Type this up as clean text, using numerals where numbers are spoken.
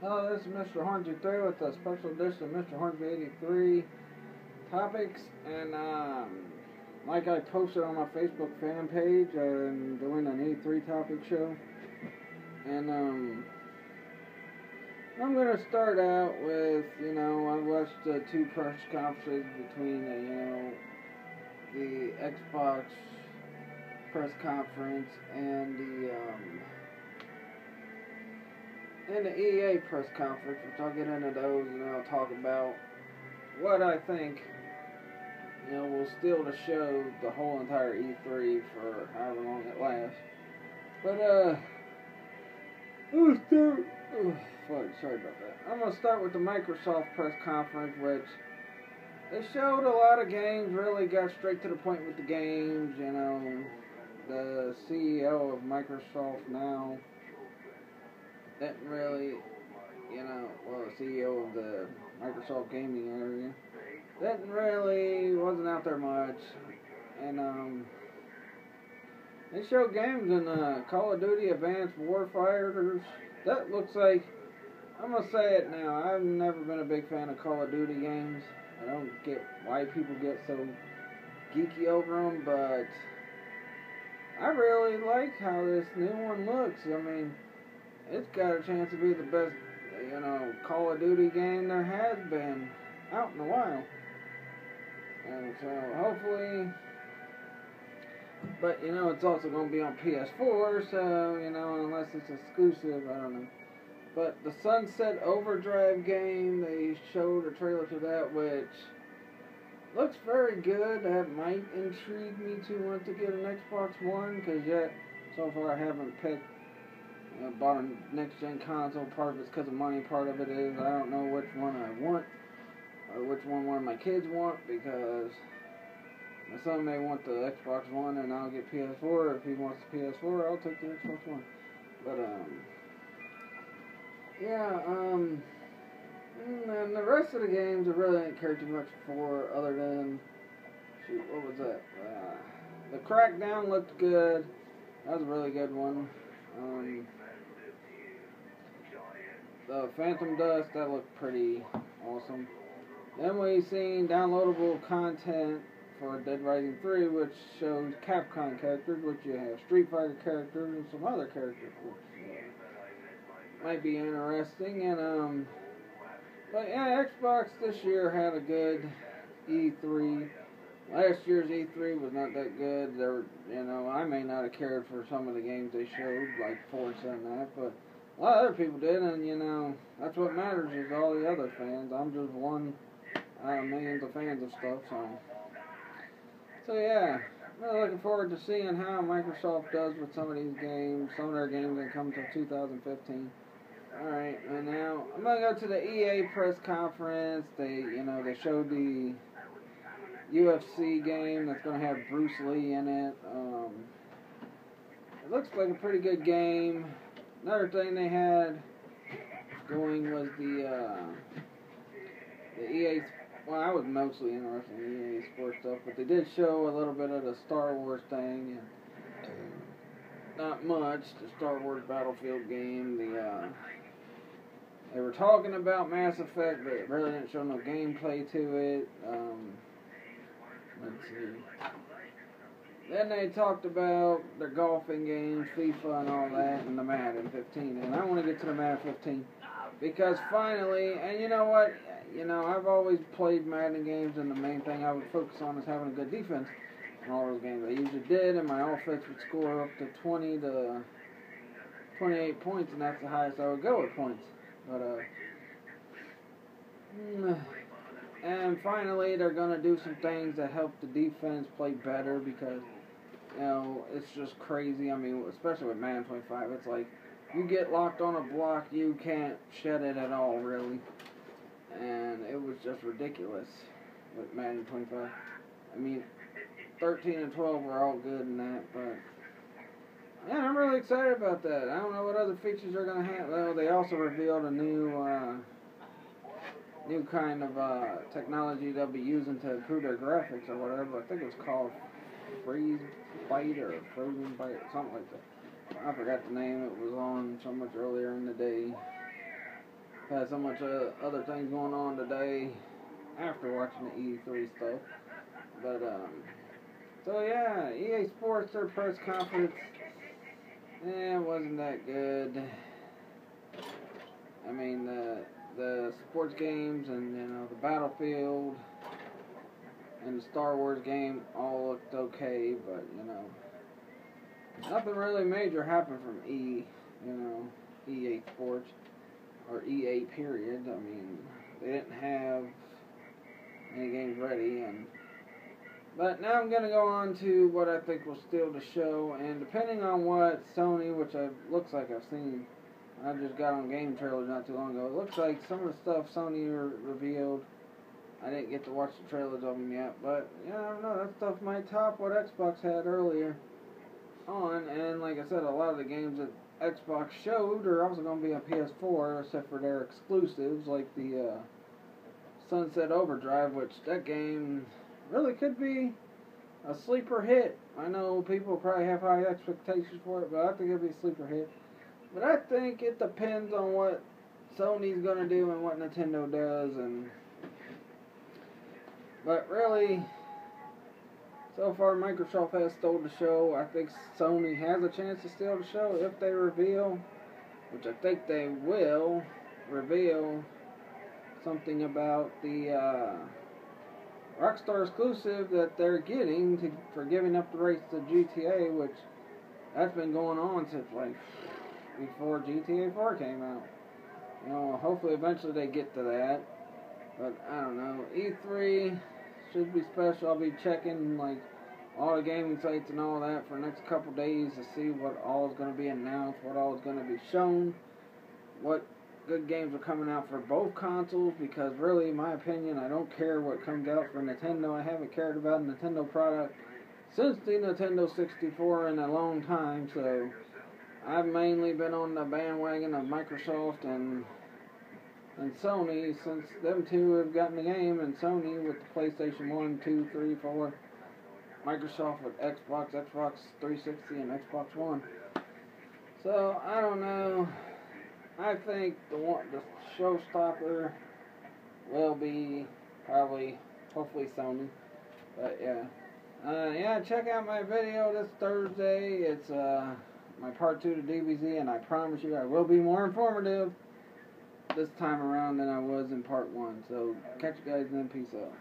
Hello, this is Mr. Hornsby83 with a special edition of Mr. Hornsby83 topics. And like I posted on my Facebook fan page, I'm doing an E3 topic show. And I'm going to start out with, I watched the two press conferences between, the Xbox press conference and the EA press conference, which I'll get into those, and I'll talk about what I think, will steal the show the whole entire E3 for however long it lasts. But, sorry about that. I'm going to start with the Microsoft press conference, which they showed a lot of games, really got straight to the point with the games. The CEO of Microsoft now didn't really, the CEO of the Microsoft gaming area wasn't out there much. And they showed games in Call of Duty Advanced Warfighters. That looks like, I'm going to say it now, I've never been a big fan of Call of Duty games. I don't get why people get so geeky over them, but I really like how this new one looks. I mean, it's got a chance to be the best, Call of Duty game there has been out in a while. And so, hopefully, but, it's also going to be on PS4, so, unless it's exclusive, I don't know. But the Sunset Overdrive game, they showed a trailer to that, which looks very good. That might intrigue me to want to get an Xbox One, because yet, so far I haven't picked, bought a next-gen console. Part of it's because of money, part of it is I don't know which one I want, or which one of my kids want, because my son may want the Xbox One and I'll get PS4. If he wants the PS4, I'll take the Xbox One. But, and the rest of the games I really didn't care too much for, other than, what was that? The Crackdown looked good. That was a really good one. The Phantom Dust, that looked pretty awesome. Then we seen downloadable content for Dead Rising 3, which shows Capcom characters, which you have Street Fighter characters and some other characters, which might be interesting. And but yeah, Xbox this year had a good E3. Last year's E3 was not that good. There were, I may not have cared for some of the games they showed, like Forza and that, but a lot of other people did, and that's what matters is all the other fans. I'm just one out of millions of fans of stuff, so yeah, I'm really looking forward to seeing how Microsoft does with some of these games. Some of their games that come until 2015. Alright, and now I'm going to go to the EA press conference. They showed the UFC game that's going to have Bruce Lee in it. It looks like a pretty good game. Another thing they had going was the EA. Well, I was mostly interested in EA sports stuff, but they did show a little bit of the Star Wars thing. And not much. The Star Wars Battlefield game. They were talking about Mass Effect, but it really didn't show no gameplay to it. Let's see. Then they talked about their golfing games, FIFA and all that, and the Madden 15. And I want to get to the Madden 15 because finally, and you know what? I've always played Madden games, and the main thing I would focus on is having a good defense in all those games. I usually did, and my offense would score up to 20 to 28 points, and that's the highest I would go with points. But, and finally, they're going to do some things that help the defense play better because, it's just crazy. I mean, especially with Madden 25, it's like you get locked on a block, you can't shed it at all, really. And it was just ridiculous with Madden 25. I mean, 13 and 12 were all good in that, but yeah, I'm really excited about that. I don't know what other features they're going to have. Well, they also revealed a new kind of technology they'll be using to improve their graphics or whatever. I think it was called Freeze Bite or Frozen Bite, something like that. I forgot the name. It was on so much earlier in the day. Had so much other things going on today after watching the E3 stuff. But, so yeah, EA Sports, their press conference, it wasn't that good. I mean, the sports games and, you know, the Battlefield and the Star Wars game all looked okay, but, you know, nothing really major happened from EA Sports, or EA period. I mean, they didn't have any games ready, but now I'm going to go on to what I think will steal the show, and depending on what Sony, which looks like I've seen, I just got on game trailers not too long ago, it looks like some of the stuff Sony revealed, I didn't get to watch the trailers of them yet, but, yeah, I don't know, that stuff might top what Xbox had earlier on, and like I said, a lot of the games that Xbox showed are also going to be on PS4, except for their exclusives, like the Sunset Overdrive, which that game really could be a sleeper hit. I know people probably have high expectations for it, but I think it'll be a sleeper hit. But I think it depends on what Sony's going to do and what Nintendo does. But really, so far Microsoft has stole the show. I think Sony has a chance to steal the show if they reveal, which I think they will, reveal something about the Rockstar exclusive that they're getting for giving up the rights to GTA, which that's been going on since like before GTA 4 came out. You know, hopefully eventually they get to that. But I don't know. E3 should be special. I'll be checking like all the gaming sites and all that for the next couple days to see what all is going to be announced, what all is going to be shown, what good games are coming out for both consoles, because really, in my opinion, I don't care what comes out for Nintendo. I haven't cared about a Nintendo product since the Nintendo 64 in a long time, so I've mainly been on the bandwagon of Microsoft and Sony since them two have gotten the game, and Sony with the PlayStation 1, 2, 3, 4, Microsoft with Xbox 360, and Xbox One. So, I don't know. I think the showstopper will be probably, hopefully Sony. But yeah. Yeah, check out my video this Thursday. It's my part 2 to DBZ, and I promise you I will be more informative this time around than I was in part 1. So, catch you guys then. Peace out.